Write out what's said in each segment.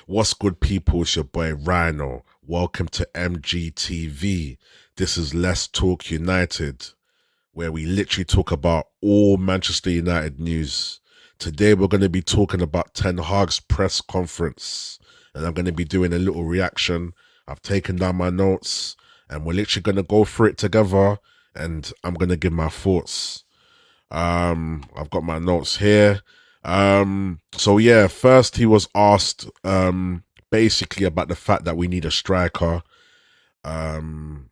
What's good, people? It's your boy Rhino. Welcome to MGTV. This is Let's Talk United, where we literally talk about all Manchester United news. Today, we're going to be talking about Ten Hag's press conference, and I'm going to be doing a little reaction. I've taken down my notes, and we're literally going to go through it together, and I'm going to give my thoughts. I've got my notes here. So yeah, first he was asked basically about the fact that we need a striker. Um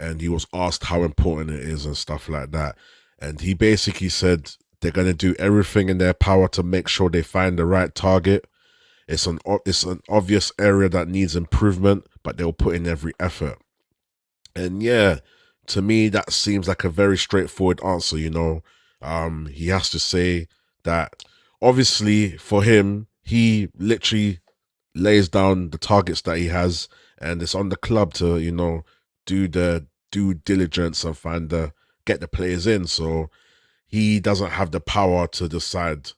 and he was asked how important it is and stuff like that. And he basically said they're gonna do everything in their power to make sure they find the right target. It's an obvious area that needs improvement, but they'll put in every effort. And yeah, to me, that seems like a very straightforward answer, you know. He has to say that obviously for him, he literally lays down the targets that he has, and it's on the club to, you know, do the due diligence and get the players in. So he doesn't have the power to decide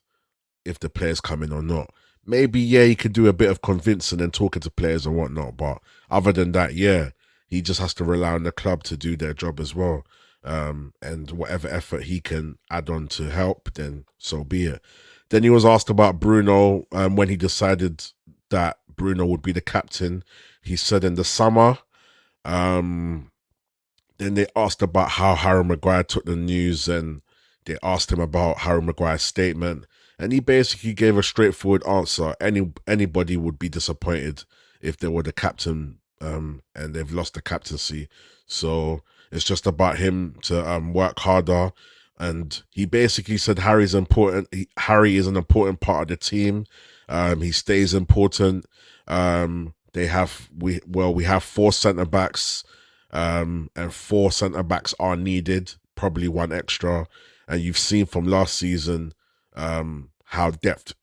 if the players come in or not. Maybe, yeah, he could do a bit of convincing and talking to players and whatnot, but other than that, yeah, he just has to rely on the club to do their job as well. And whatever effort he can add on to help, then so be it. Then he was asked about Bruno when he decided that Bruno would be the captain. He said in the summer. Um, then they asked about how Harry Maguire took the news, and they asked him about Harry Maguire's statement, and he basically gave a straightforward answer. Anybody would be disappointed if they were the captain, and they've lost the captaincy. So it's just about him to work harder. And he basically said Harry's important. Harry is an important part of the team. He stays important. We have four centre backs, and four centre backs are needed, probably one extra. And you've seen from last season how depth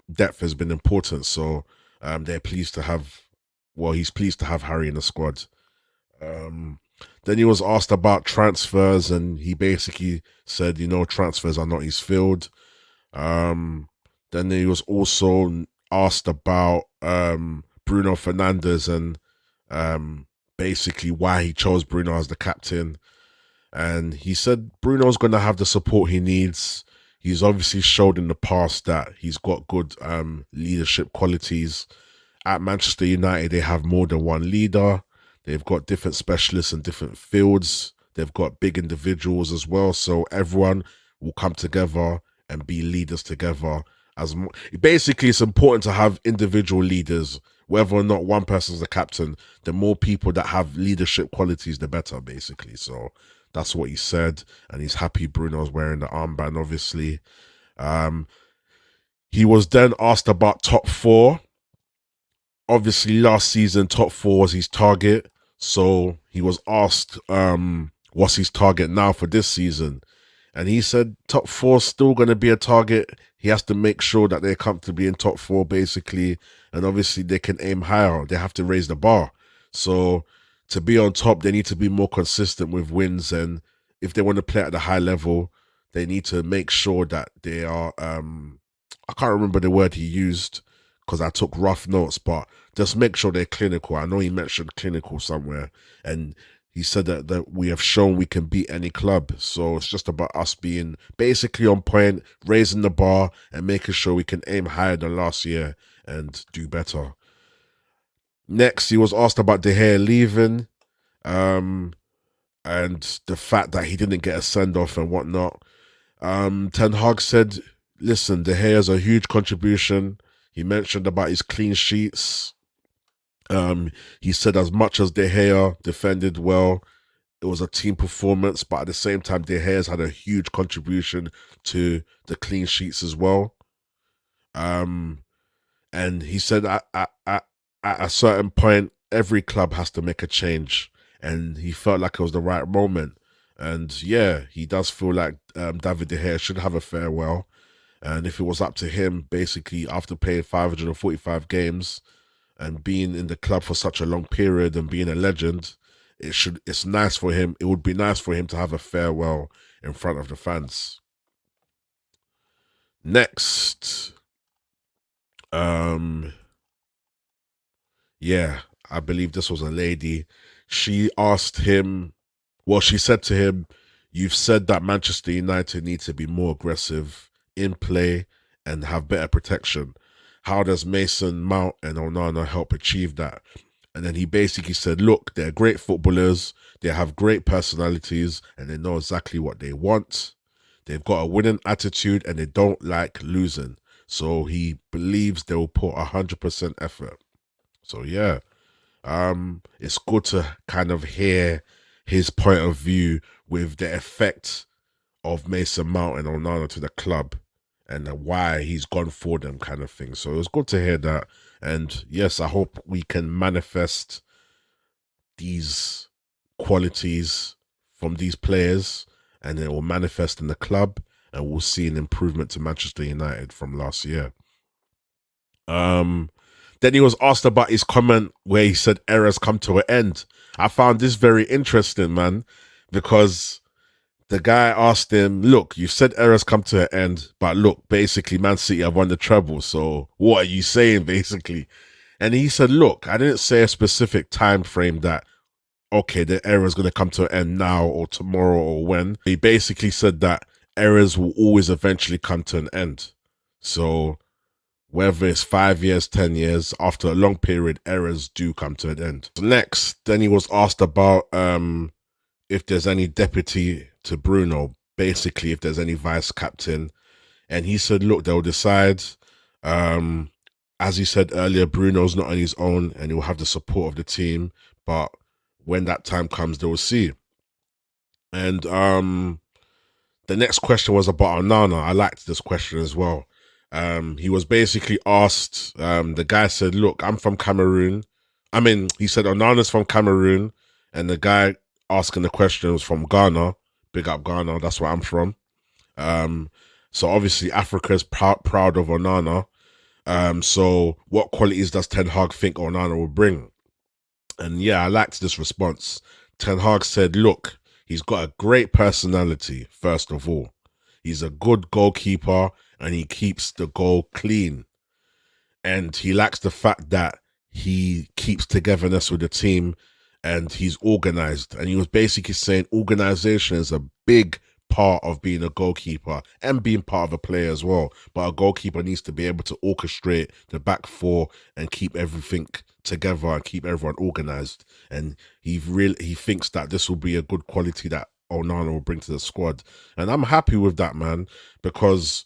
has been important. So they're pleased to have. Well, he's pleased to have Harry in the squad. Um, then he was asked about transfers, and he basically said, you know, transfers are not his field. Um, then he was also asked about Bruno Fernandes and um, basically why he chose Bruno as the captain. And he said Bruno's going to have the support he needs. He's obviously showed in the past that he's got good leadership qualities. At Manchester United, they have more than one leader. They've got different specialists in different fields. They've got big individuals as well. So everyone will come together and be leaders together. Basically, it's important to have individual leaders, whether or not one person's the captain. The more people that have leadership qualities, the better, basically. So that's what he said, and he's happy Bruno's wearing the armband, obviously. Um, he was then asked about top four. Obviously, last season, top four was his target. So he was asked, what's his target now for this season? And he said top four's still going to be a target. He has to make sure that they're comfortably in top four, basically. And obviously, they can aim higher. They have to raise the bar. So to be on top, they need to be more consistent with wins. And if they want to play at the high level, they need to make sure that they are. I can't remember the word he used because I took rough notes, but just make sure they're clinical. I know he mentioned clinical somewhere, and he said that we have shown we can beat any club. So it's just about us being basically on point, raising the bar, and making sure we can aim higher than last year and do better. Next, he was asked about De Gea leaving, um, and the fact that he didn't get a send off and whatnot. Ten Hag said, "Listen, De Gea is a huge contribution." He mentioned about his clean sheets. He said as much as De Gea defended well, it was a team performance, but at the same time, De Gea's had a huge contribution to the clean sheets as well. Um, and he said at a certain point, every club has to make a change, and he felt like it was the right moment. And yeah, he does feel like David De Gea should have a farewell. And if it was up to him, basically after playing 545 games and being in the club for such a long period and being a legend, it's nice for him. It would be nice for him to have a farewell in front of the fans. Next, um, yeah, I believe this was a lady. She asked him, well, she said to him, "You've said that Manchester United need to be more aggressive in play and have better protection. How does Mason Mount and Onana help achieve that?" And then he basically said, "Look, they're great footballers, they have great personalities, and they know exactly what they want. They've got a winning attitude and they don't like losing. So he believes they will put 100% effort." So yeah, it's good to kind of hear his point of view with the effect of Mason Mount and Onana to the club and why he's gone for them, kind of thing. So it's good to hear that. And yes, I hope we can manifest these qualities from these players and it will manifest in the club and we'll see an improvement to Manchester United from last year. Then he was asked about his comment where he said eras come to an end. I found this very interesting, man, because the guy asked him, "Look, you said eras come to an end, but look, basically Man City have won the treble, so what are you saying, basically?" And he said, "Look, I didn't say a specific time frame that, okay, the era is going to come to an end now or tomorrow or when." He basically said that eras will always eventually come to an end. So whether it's 5 years, 10 years, after a long period, eras do come to an end. Next, then he was asked about if there's any deputy to Bruno, basically if there's any vice captain. And he said, look, they'll decide. As he said earlier, Bruno's not on his own and he'll have the support of the team. But when that time comes, they will see. And the next question was about Onana. I liked this question as well. He was basically asked, the guy said, look, I'm from Cameroon. I mean, he said Onana's from Cameroon, and the guy asking the question was from Ghana. Big up Ghana, that's where I'm from. So obviously Africa's proud of Onana. So what qualities does Ten Hag think Onana will bring? And yeah, I liked this response. Ten Hag said, look, he's got a great personality, first of all. He's a good goalkeeper and he keeps the goal clean. And he lacks the fact that he keeps togetherness with the team and he's organized. And he was basically saying organization is a big part of being a goalkeeper and being part of a player as well. But a goalkeeper needs to be able to orchestrate the back four and keep everything together and keep everyone organized. And he thinks that this will be a good quality that Onana will bring to the squad. And I'm happy with that, man, because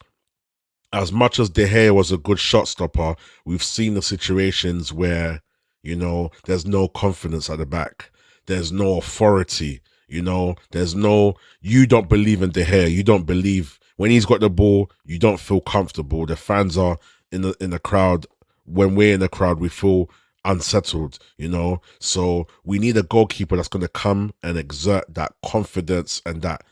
as much as De Gea was a good shot stopper, we've seen the situations where, you know, there's no confidence at the back. There's no authority, you know, there's no, you don't believe in De Gea. You don't believe when he's got the ball, you don't feel comfortable. The fans are in the crowd. When we're in the crowd, we feel unsettled, you know. So we need a goalkeeper that's going to come and exert that confidence and that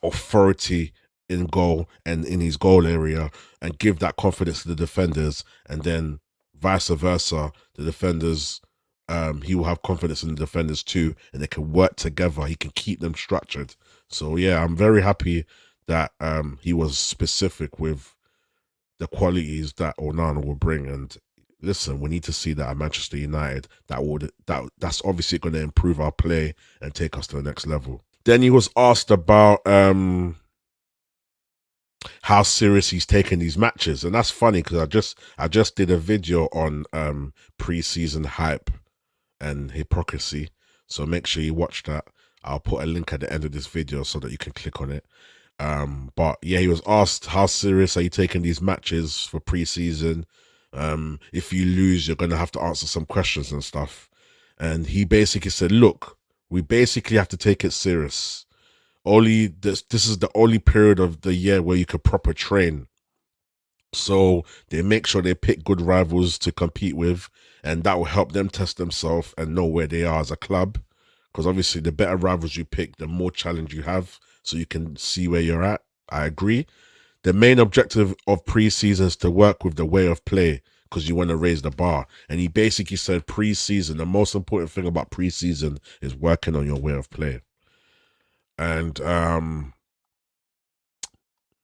authority in goal and in his goal area and give that confidence to the defenders, and then vice versa, the defenders, he will have confidence in the defenders too, and they can work together. He can keep them structured. So yeah, I'm very happy that he was specific with the qualities that Onana will bring. And listen, we need to see that at Manchester United. That's obviously going to improve our play and take us to the next level. Then he was asked about how serious he's taking these matches, and that's funny because I just did a video on preseason hype and hypocrisy, so make sure you watch that. I'll put a link at the end of this video so that you can click on it. But yeah, he was asked, how serious are you taking these matches for preseason? If you lose, you're gonna have to answer some questions and stuff. And he basically said, look, we basically have to take it serious. Only this is the only period of the year where you could proper train. So they make sure they pick good rivals to compete with, and that will help them test themselves and know where they are as a club. Because obviously the better rivals you pick, the more challenge you have, so you can see where you're at. I agree. The main objective of preseason is to work with the way of play, because you want to raise the bar. And he basically said preseason, the most important thing about preseason is working on your way of play. And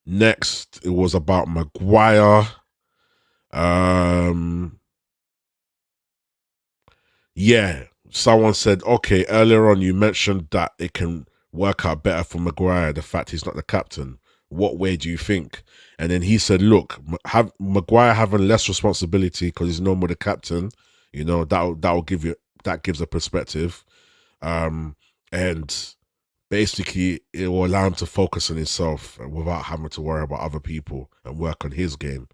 next, it was about Maguire. Yeah, someone said, okay, earlier on you mentioned that it can work out better for Maguire, the fact he's not the captain. What way do you think? And then he said, look, have Maguire having less responsibility because he's no more the captain, you know, that'll give you, that gives a perspective. And basically it will allow him to focus on himself without having to worry about other people and work on his game.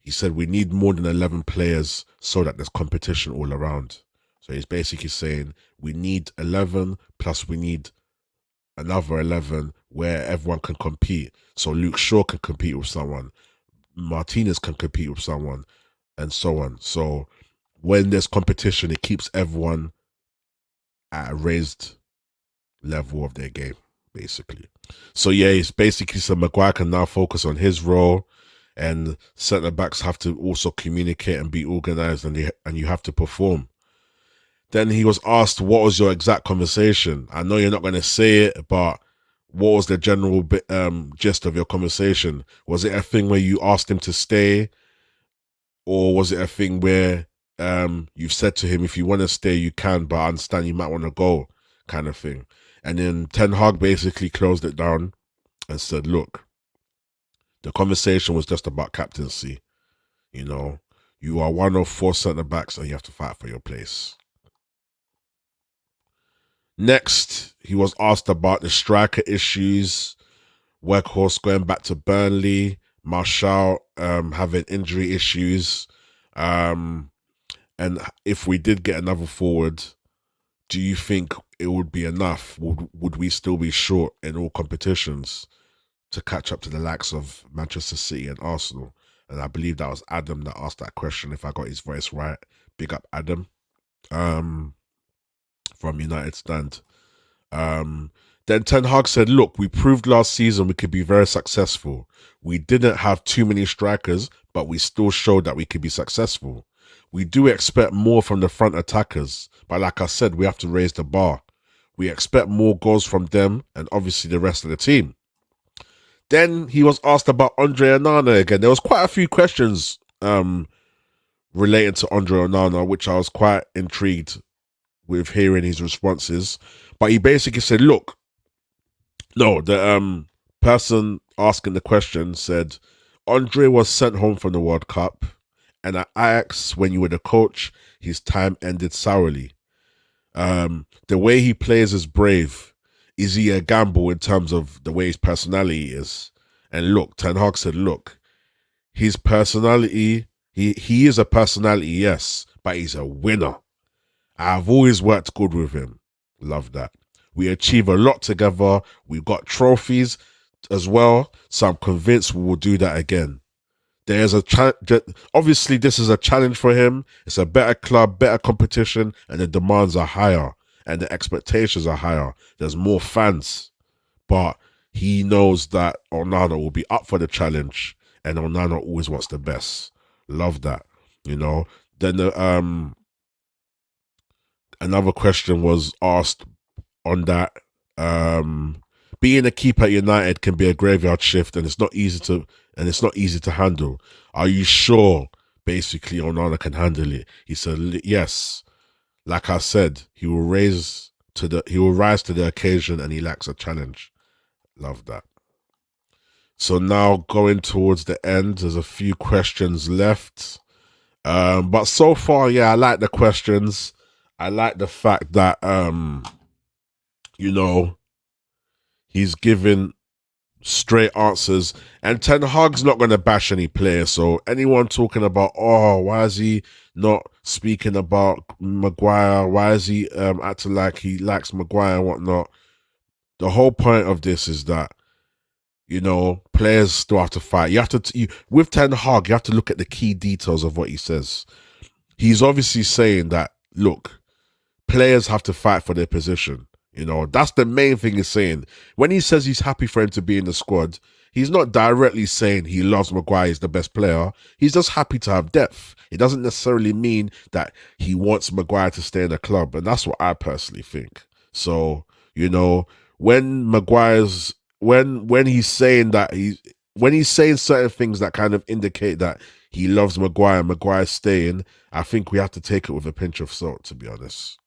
He said we need more than 11 players so that there's competition all around. So he's basically saying we need 11 plus we need another 11 where everyone can compete. So Luke Shaw can compete with someone, Martinez can compete with someone, and so on. So when there's competition, it keeps everyone at a raised level of their game, basically. So yeah, it's basically so Maguire can now focus on his role, and centre backs have to also communicate and be organised, and you have to perform. Then he was asked, "What was your exact conversation?" I know you're not going to say it, but what was the general gist of your conversation? Was it a thing where you asked him to stay, or was it a thing where you've said to him, if you want to stay, you can, but I understand you might want to go, kind of thing? And then Ten Hag basically closed it down and said, look, the conversation was just about captaincy. You know, you are one of 4 centre backs and you have to fight for your place. Next, he was asked about the striker issues, Weghorst going back to Burnley, Martial having injury issues, and if we did get another forward, do you think it would be enough? Would we still be short in all competitions to catch up to the likes of Manchester City and Arsenal? And I believe that was Adam that asked that question, if I got his voice right. Big up Adam from United Stand. Then Ten Hag said, look, we proved last season we could be very successful. We didn't have too many strikers, but we still showed that we could be successful. We do expect more from the front attackers, but like I said, we have to raise the bar. We expect more goals from them and obviously the rest of the team. Then he was asked about Andre Onana again. There was quite a few questions relating to Andre Onana, which I was quite intrigued with hearing his responses. But he basically said, look, no, the person asking the question said, Andre was sent home from the World Cup, and at Ajax, when you were the coach, his time ended sourly. The way he plays is brave. Is he a gamble in terms of the way his personality is? And look, Ten Hag said, look, his personality, he is a personality, yes, but he's a winner. I've always worked good with him. Love that. We achieve a lot together. We've got trophies as well, so I'm convinced we will do that again. There's a obviously this is a challenge for him. It's a better club, better competition, and the demands are higher and the expectations are higher. There's more fans, but he knows that Onana will be up for the challenge, and Onana always wants the best. Love that, you know. Then another question was asked on that. Being a keeper at United can be a graveyard shift, and it's not easy to handle. Are you sure? Basically, Onana can handle it. He said, yes. Like I said, he will rise to the occasion, and he lacks a challenge. Love that. So now going towards the end, there's a few questions left. But so far, yeah, I like the questions. I like the fact that you know, he's given straight answers, and Ten Hag's not going to bash any player. So anyone talking about, oh, why is he not speaking about Maguire? Why is he acting like he likes Maguire and whatnot? The whole point of this is that, you know, players still have to fight. You have to, with Ten Hag, you have to look at the key details of what he says. He's obviously saying that, look, players have to fight for their position. You know, that's the main thing he's saying. When he says he's happy for him to be in the squad, he's not directly saying he loves Maguire, he's the best player. He's just happy to have depth. It doesn't necessarily mean that he wants Maguire to stay in the club. And that's what I personally think. So, you know, when Maguire's, when he's saying that when he's saying certain things that kind of indicate that he loves Maguire, Maguire's staying, I think we have to take it with a pinch of salt, to be honest.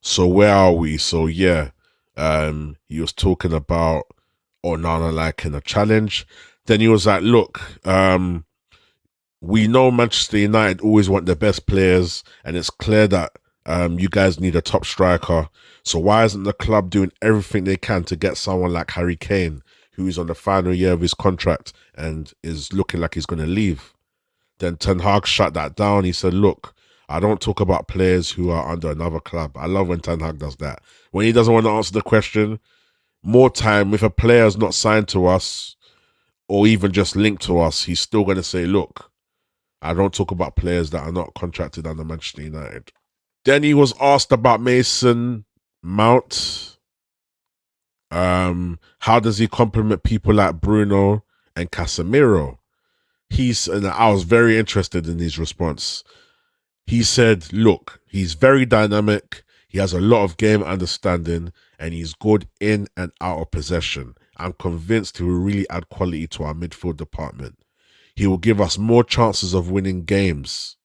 So where are we? So yeah, he was talking about Onana liking a challenge. Then he was like, look, we know Manchester United always want the best players, and it's clear that you guys need a top striker. So why isn't the club doing everything they can to get someone like Harry Kane, who is on the final year of his contract and is looking like he's going to leave? Then Ten Hag shut that down. He said, look, I don't talk about players who are under another club. I love when Ten Hag does that. When he doesn't want to answer the question, more time, if a player is not signed to us or even just linked to us, he's still going to say, look, I don't talk about players that are not contracted under Manchester United. Then he was asked about Mason Mount. How does he compliment people like Bruno and Casemiro? And I was very interested in his response. He said, look, he's very dynamic. He has a lot of game understanding and he's good in and out of possession. I'm convinced he will really add quality to our midfield department. He will give us more chances of winning games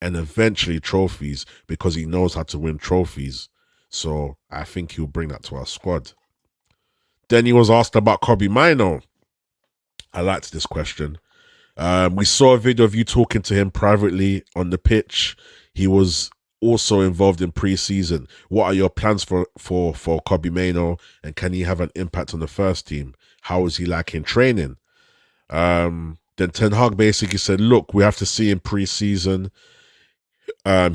and eventually trophies because he knows how to win trophies. So I think he'll bring that to our squad. Then he was asked about KOBBIE MAINOO. I liked this question. We saw a video of you talking to him privately on the pitch. He was also involved in pre-season. What are your plans for KOBBIE MAINOO, and can he have an impact on the first team? How is he like in training? Then Ten Hag basically said, look, we have to see in pre-season.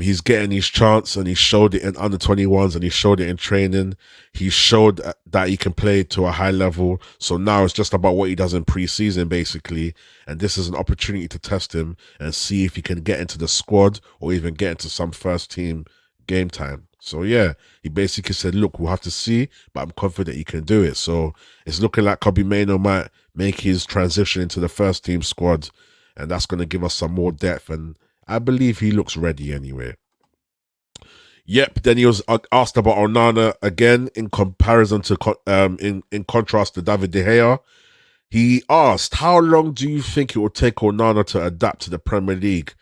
He's getting his chance, and he showed it in under 21s, and he showed it in training. He showed that he can play to a high level. So now it's just about what he does in pre-season, basically. And this is an opportunity to test him and see if he can get into the squad or even get into some first team game time. So yeah, he basically said, look, we'll have to see, but I'm confident he can do it. So it's looking like KOBBIE MAINOO might make his transition into the first team squad, and that's going to give us some more depth, and I believe he looks ready anyway. Yep, then he was asked about Onana again in comparison to, in contrast to David De Gea. He asked, how long do you think it will take Onana to adapt to the Premier League,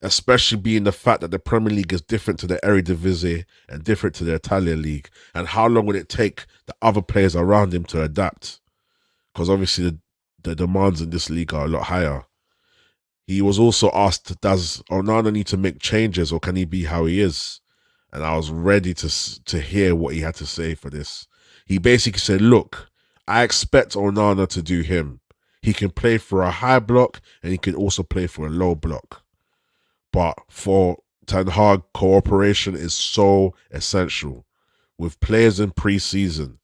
especially being the fact that the Premier League is different to the Eredivisie and different to the Italian League? And how long will it take the other players around him to adapt? Because obviously the demands in this league are a lot higher. He was also asked, does Onana need to make changes or can he be how he is? And I was ready to hear what he had to say for this. He basically said, look, I expect Onana to do him. He can play for a high block and he can also play for a low block. But for Ten Hag, cooperation is so essential with players in pre-season.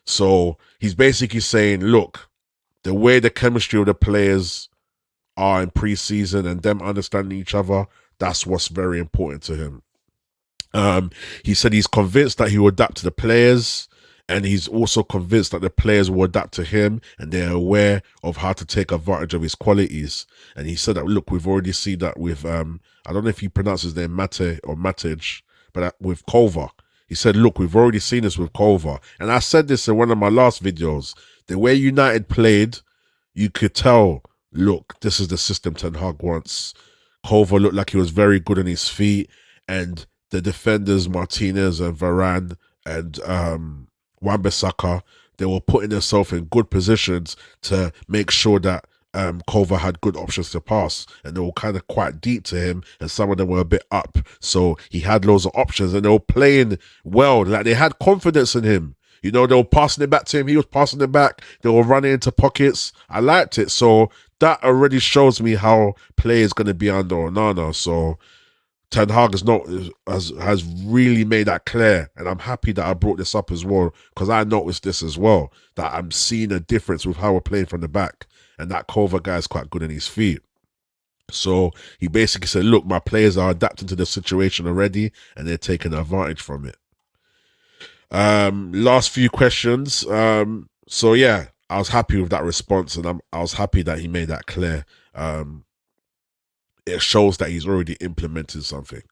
So he's basically saying, look, the way the chemistry of the players are in pre-season and them understanding each other, that's what's very important to him. He said he's convinced that he will adapt to the players, and he's also convinced that the players will adapt to him and they're aware of how to take advantage of his qualities. And he said that, look, we've already seen that with, I don't know if he pronounces his name Mate or MATEJ, but with KOVAR. He said, look, we've already seen this with KOVAR. And I said this in one of my last videos. The way United played, you could tell, look, this is the system Ten Hag wants. KOVAR looked like he was very good on his feet, and the defenders, Martinez and Varane and Wan-Bissaka, they were putting themselves in good positions to make sure that KOVAR had good options to pass, and they were kind of quite deep to him, and some of them were a bit up, so he had loads of options, and they were playing well, like they had confidence in him. You know, they were passing it back to him, he was passing it back, they were running into pockets. I liked it, so that already shows me how play is going to be under Onana. So Ten Hag has really made that clear, and I'm happy that I brought this up as well, because I noticed this as well, that I'm seeing a difference with how we're playing from the back, and that KOVAR guy is quite good on his feet. So he basically said, look, my players are adapting to the situation already, and they're taking advantage from it. Last few questions. So yeah, I was happy with that response, and I was happy that he made that clear. It shows that he's already implemented something.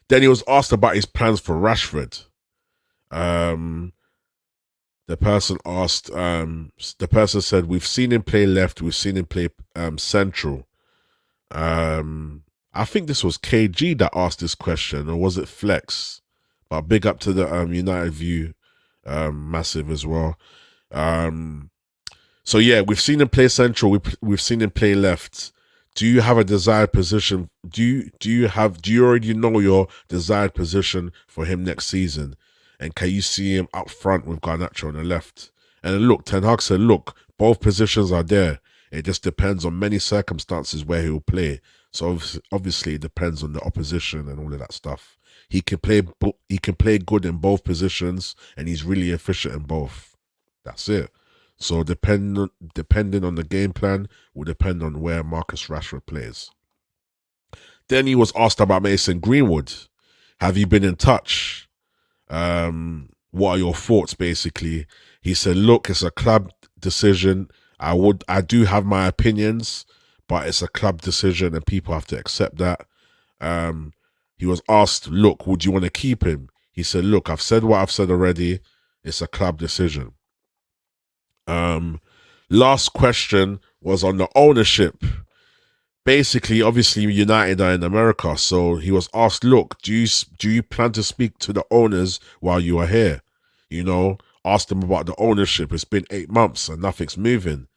Then he was asked about his plans for Rashford. The person asked, the person said, we've seen him play left, we've seen him play central. I think this was KG that asked this question, or was it Flex? But big up to the United View massive as well. So yeah, we've seen him play central, we've seen him play left. Do you have a desired position? Do you already know your desired position for him next season? And can you see him up front with Garnacho on the left? And look, Ten Hag said, look, both positions are there. It just depends on many circumstances where he will play. So obviously it depends on the opposition and all of that stuff. He can play good in both positions, and he's really efficient in both. That's it. So depending on the game plan will depend on where Marcus Rashford plays. Then he was asked about Mason Greenwood. Have you been in touch? What are your thoughts, basically? He said, look, it's a club decision. I do have my opinions, but it's a club decision and people have to accept that. He was asked, look, would you want to keep him? He said, look, I've said what I've said already. It's a club decision. Last question was on the ownership. Basically, obviously, United are in America, so he was asked, look, do you plan to speak to the owners while you are here? You know, asked them about the ownership. It's been 8 months and nothing's moving.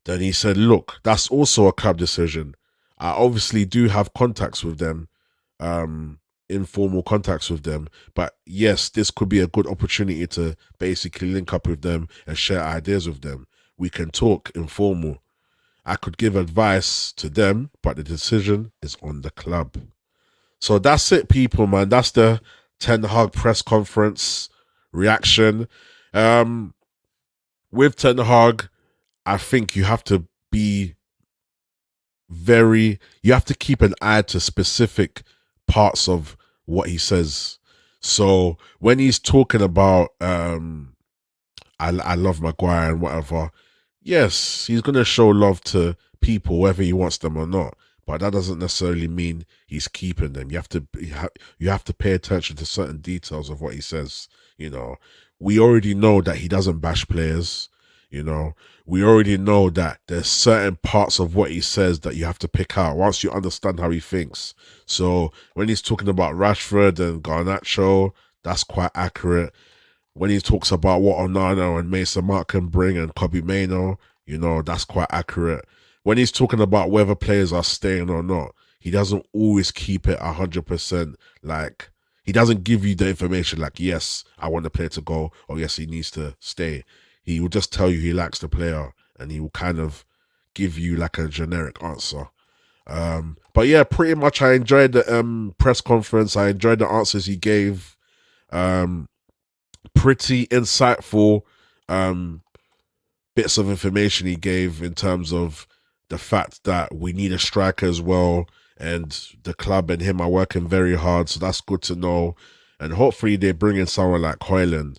Then he said, look, that's also a club decision. I obviously do have contacts with them, informal contacts with them. But yes, this could be a good opportunity to basically link up with them and share ideas with them. We can talk informal. I could give advice to them, but the decision is on the club. So that's it, people, man. That's the Ten Hag press conference reaction. With Ten Hag, I think you have to be you have to keep an eye to specific parts of what he says. So when he's talking about I love Maguire and whatever, yes, he's gonna show love to people whether he wants them or not, but that doesn't necessarily mean he's keeping them. You have to pay attention to certain details of what he says. You know, we already know that he doesn't bash players. You know, we already know that there's certain parts of what he says that you have to pick out once you understand how he thinks. So when he's talking about Rashford and Garnacho, that's quite accurate. When he talks about what ONANA and Mason Mount can bring and KOBBIE MAINOO, you know, that's quite accurate. When he's talking about whether players are staying or not, he doesn't always keep it 100%. Like, he doesn't give you the information like, yes, I want the player to go, or yes, he needs to stay. He will just tell you he likes the player, and he will kind of give you like a generic answer. But yeah, pretty much I enjoyed the press conference. I enjoyed the answers he gave. Pretty insightful bits of information he gave in terms of the fact that we need a striker as well, and the club and him are working very hard, so that's good to know. And hopefully they bring in someone like Højlund.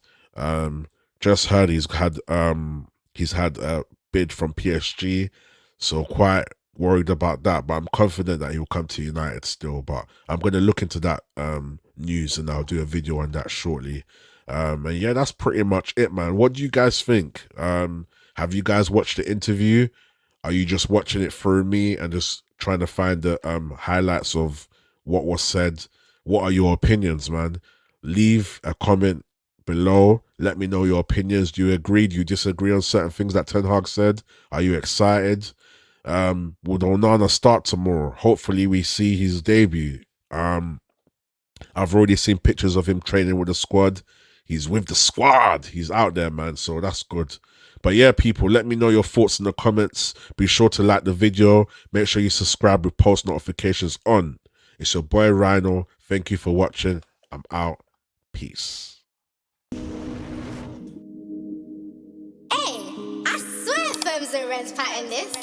Just heard he's had a bid from PSG, so quite worried about that, but I'm confident that he'll come to United still. But I'm going to look into that news, and I'll do a video on that shortly. And yeah, that's pretty much it, man. What do you guys think? Have you guys watched the interview? Are you just watching it through me and just trying to find the highlights of what was said? What are your opinions, man? Leave a comment below. Let me know your opinions. Do you agree? Do you disagree on certain things that Ten Hag said? Are you excited? Will ONANA start tomorrow? Hopefully we see his debut. I've already seen pictures of him training with the squad. He's with the squad. He's out there, man. So that's good. But yeah, people, let me know your thoughts in the comments. Be sure to like the video. Make sure you subscribe with post notifications on. It's your boy Rhino. Thank you for watching. I'm out. Peace. Hey, I swear firms and rents pattern this.